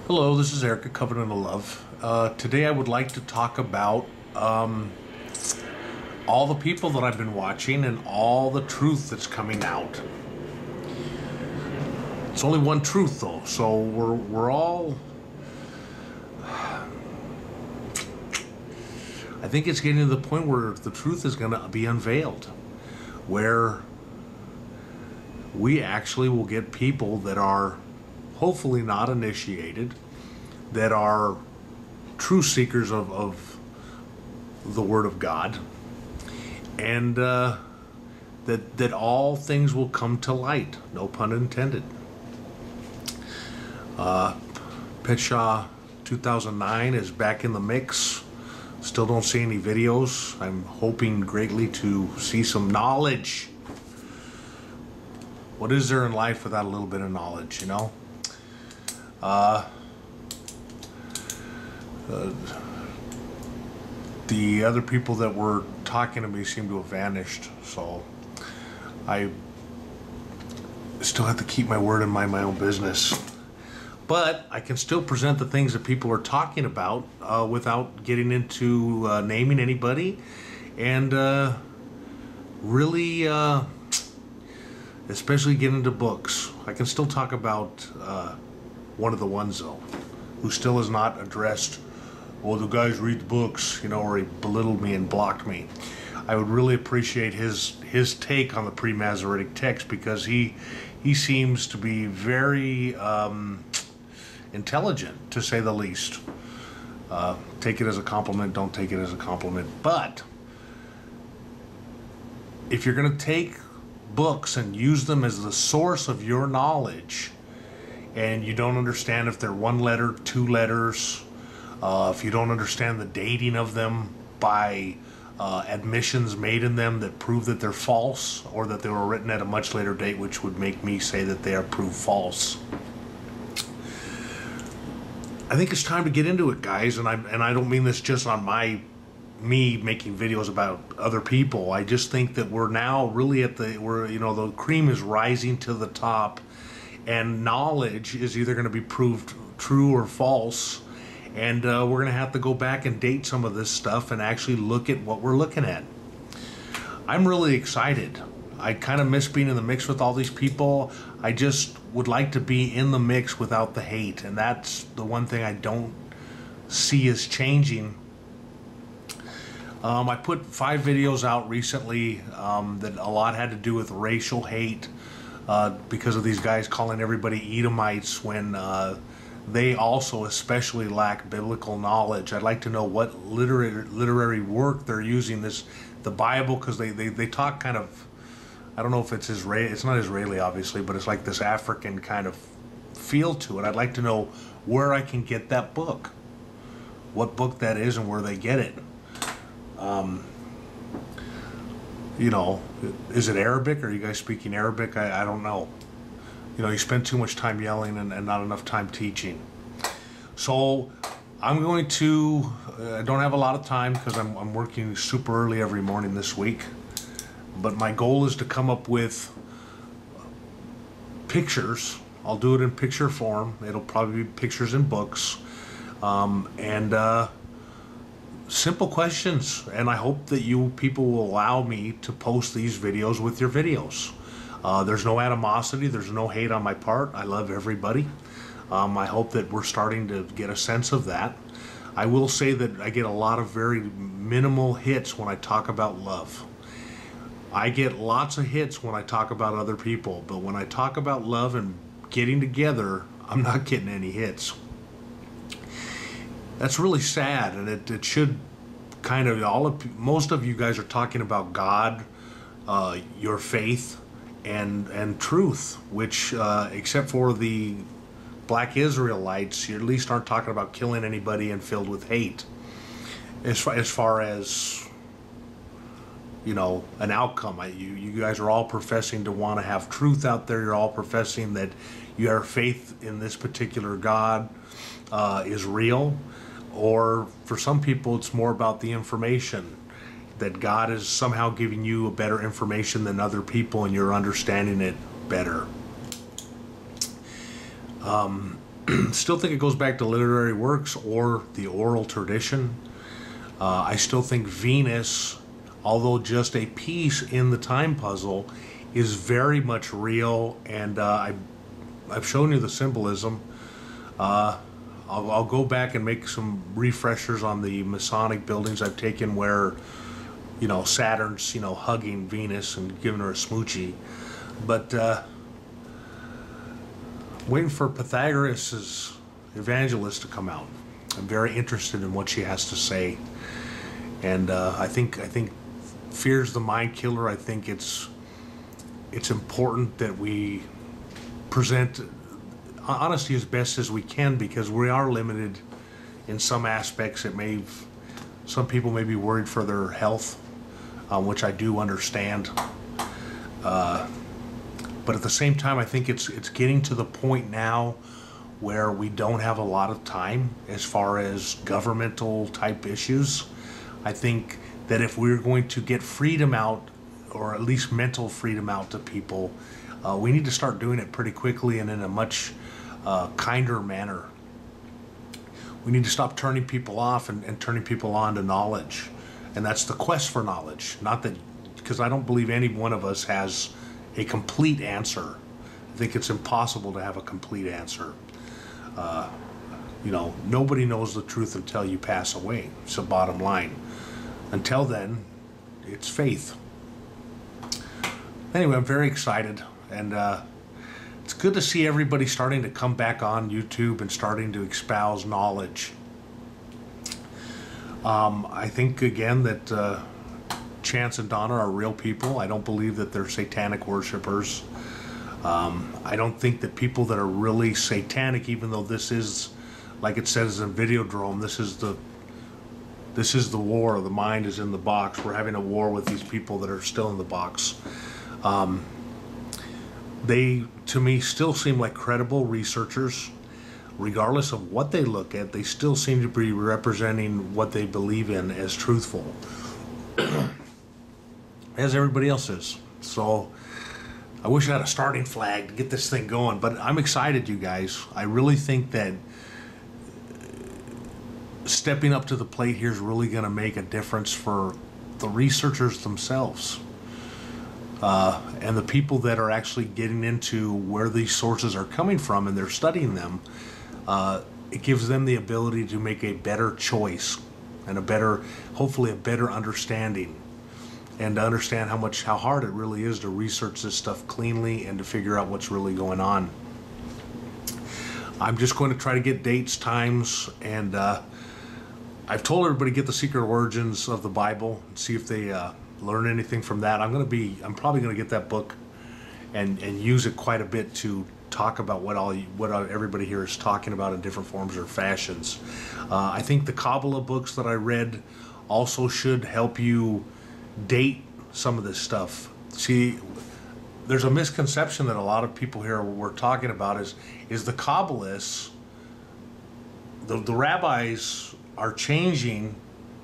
Hello, this is Eric at Covenant of Love. Today I would like to talk about all the people that I've been watching and all the truth that's coming out. It's only one truth though, so we're all... I think it's getting to the point where the truth is going to be unveiled, where we actually will get people that are hopefully not initiated, that are true seekers of the Word of God, and that all things will come to light, no pun intended. Petshaw 2009 is back in the mix. Still don't see any videos. I'm hoping greatly to see some knowledge. What is there in life without a little bit of knowledge, you know? The other people that were talking to me seem to have vanished, so I still have to keep my word and mind my own business. But I can still present the things that people are talking about without getting into naming anybody, and really especially get into books. I can still talk about one of the ones though, who still has not addressed, well, the guys read the books, you know, or he belittled me and blocked me. I would really appreciate his take on the pre-Masoretic text, because he seems to be very intelligent, to say the least. Take it as a compliment, don't take it as a compliment. But if you're going to take books and use them as the source of your knowledge, and you don't understand if they're one letter, two letters, if you don't understand the dating of them by admissions made in them that prove that they're false, or that they were written at a much later date, which would make me say that they are proved false. I think it's time to get into it, guys, and I don't mean this just on me making videos about other people. I just think that we're now really at the cream is rising to the top, and knowledge is either going to be proved true or false, and we're going to have to go back and date some of this stuff and actually look at what we're looking at. I'm really excited. I kind of miss being in the mix with all these people. I just would like to be in the mix without the hate, and that's the one thing I don't see is changing. I put 5 videos out recently that a lot had to do with racial hate, because of these guys calling everybody Edomites when they also especially lack biblical knowledge. I'd like to know what literary work they're using the Bible, because they talk kind of, I don't know if it's Israeli, it's not Israeli obviously, but it's like this African kind of feel to it. I'd like to know where I can get that book, what book that is, and where they get it. You know, is it Arabic? Are you guys speaking Arabic? I don't know. You know, you spend too much time yelling and not enough time teaching. So I'm going to, I don't have a lot of time because I'm working super early every morning this week. But my goal is to come up with pictures. I'll do it in picture form. It'll probably be pictures in books. And simple questions. And I hope that you people will allow me to post these videos with your videos. There's no animosity. There's no hate on my part. I love everybody. I hope that we're starting to get a sense of that. I will say that I get a lot of very minimal hits when I talk about love. I get lots of hits when I talk about other people, but when I talk about love and getting together, I'm not getting any hits. That's really sad, and it should kind of, most of you guys are talking about God, your faith, and truth, which, except for the black Israelites, you at least aren't talking about killing anybody and filled with hate. As far as you know, an outcome. You guys are all professing to want to have truth out there. You're all professing that your faith in this particular God is real. Or for some people, it's more about the information, that God is somehow giving you a better information than other people, and you're understanding it better. Still think it goes back to literary works or the oral tradition. I still think Venus, although just a piece in the time puzzle, is very much real, and I've shown you the symbolism. I'll go back and make some refreshers on the Masonic buildings I've taken where, Saturn's, hugging Venus and giving her a smoochie. But waiting for Pythagoras' evangelist to come out. I'm very interested in what she has to say. And I think fear's the mind killer. I think it's important that we present honesty as best as we can, because we are limited in some aspects. Some people may be worried for their health, which I do understand. But at the same time, I think it's getting to the point now where we don't have a lot of time as far as governmental type issues. I think that if we're going to get freedom out, or at least mental freedom out to people, we need to start doing it pretty quickly and in a much kinder manner. We need to stop turning people off and turning people on to knowledge. And that's the quest for knowledge. Not that, because I don't believe any one of us has a complete answer. I think it's impossible to have a complete answer. Nobody knows the truth until you pass away. It's the bottom line. Until then, it's faith. Anyway, I'm very excited, and it's good to see everybody starting to come back on YouTube and starting to espouse knowledge. I think, again, that Chance and Donna are real people. I don't believe that they're satanic worshipers. I don't think that people that are really satanic, even though this is, like it says in Videodrome, this is the war. The mind is in the box. We're having a war with these people that are still in the box. They, to me, still seem like credible researchers. Regardless of what they look at, they still seem to be representing what they believe in as truthful, as everybody else is. So I wish I had a starting flag to get this thing going, but I'm excited, you guys. I really think that stepping up to the plate here is really going to make a difference for the researchers themselves, and the people that are actually getting into where these sources are coming from, and they're studying them. It gives them the ability to make a better choice and hopefully a better understanding, and to understand how hard it really is to research this stuff cleanly and to figure out what's really going on. I'm just going to try to get dates, times, and I've told everybody to get the Secret Origins of the Bible and see if they learn anything from that. I'm probably going to get that book and use it quite a bit to talk about what everybody here is talking about in different forms or fashions. I think the Kabbalah books that I read also should help you date some of this stuff. See, there's a misconception that a lot of people here were talking about is the Kabbalists, the rabbis are changing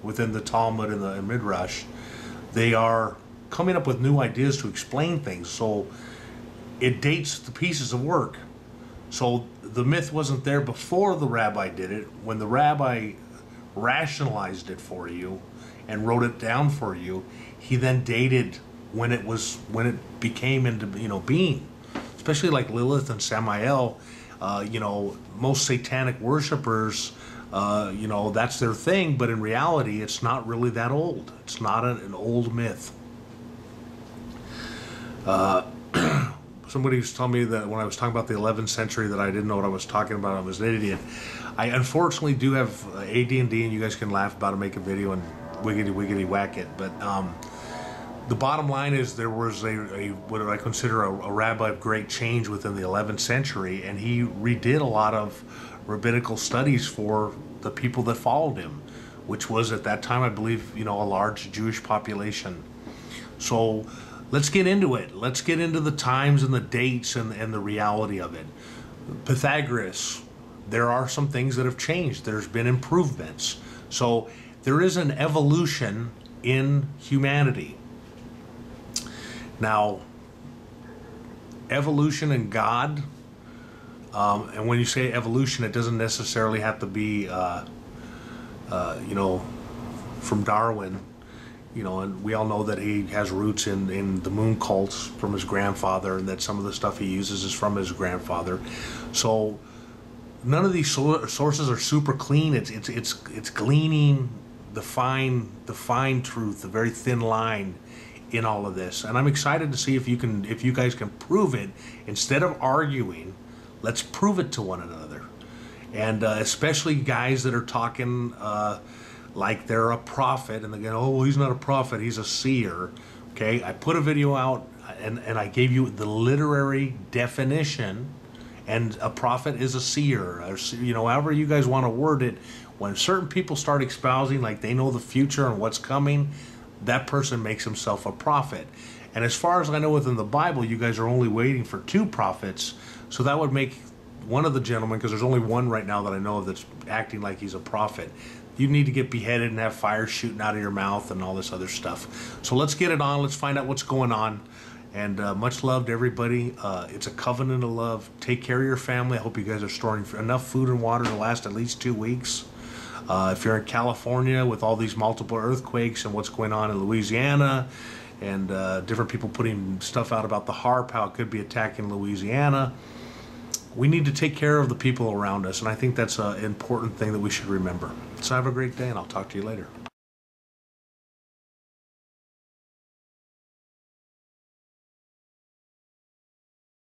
within the Talmud and the Midrash. They are coming up with new ideas to explain things. So it dates the pieces of work. So the myth wasn't there before the rabbi did it. When the rabbi rationalized it for you and wrote it down for you, he then dated when it became into being. Especially like Lilith and Samael, most satanic worshipers, that's their thing, but in reality it's not really that old. It's not an old myth. Somebody was telling me that when I was talking about the 11th century that I didn't know what I was talking about. I was an idiot. I unfortunately do have AD&D, and you guys can laugh about it, make a video and wiggity whack it. But the bottom line is there was what I consider a rabbi of great change within the 11th century, and he redid a lot of rabbinical studies for the people that followed him, which was at that time, I believe, a large Jewish population. So let's get into it. Let's get into the times and the dates and the reality of it. Pythagoras, there are some things that have changed. There's been improvements. So there is an evolution in humanity. Now, evolution and God, And when you say evolution, it doesn't necessarily have to be, you know, from Darwin. You know, and we all know that he has roots in the moon cults from his grandfather, and that some of the stuff he uses is from his grandfather. So none of these sources are super clean. It's gleaning the fine truth, the very thin line in all of this. And I'm excited to see if you guys can prove it. Instead of arguing, let's prove it to one another. And especially guys that are talking like they're a prophet, and they're going, oh, well, he's not a prophet, he's a seer. Okay, I put a video out, and I gave you the literary definition, and a prophet is a seer, or, you know, however you guys want to word it. When certain people start espousing like they know the future and what's coming, that person makes himself a prophet. And as far as I know, within the Bible, you guys are only waiting for 2 prophets, so that would make one of the gentlemen, because there's only one right now that I know of that's acting like he's a prophet. You need to get beheaded and have fire shooting out of your mouth and all this other stuff. So let's get it on. Let's find out what's going on. And much love to everybody. It's a covenant of love. Take care of your family. I hope you guys are storing enough food and water to last at least 2 weeks. If you're in California with all these multiple earthquakes and what's going on in Louisiana, and different people putting stuff out about the HARP, how it could be attacking Louisiana, we need to take care of the people around us, and I think that's an important thing that we should remember. So have a great day, and I'll talk to you later.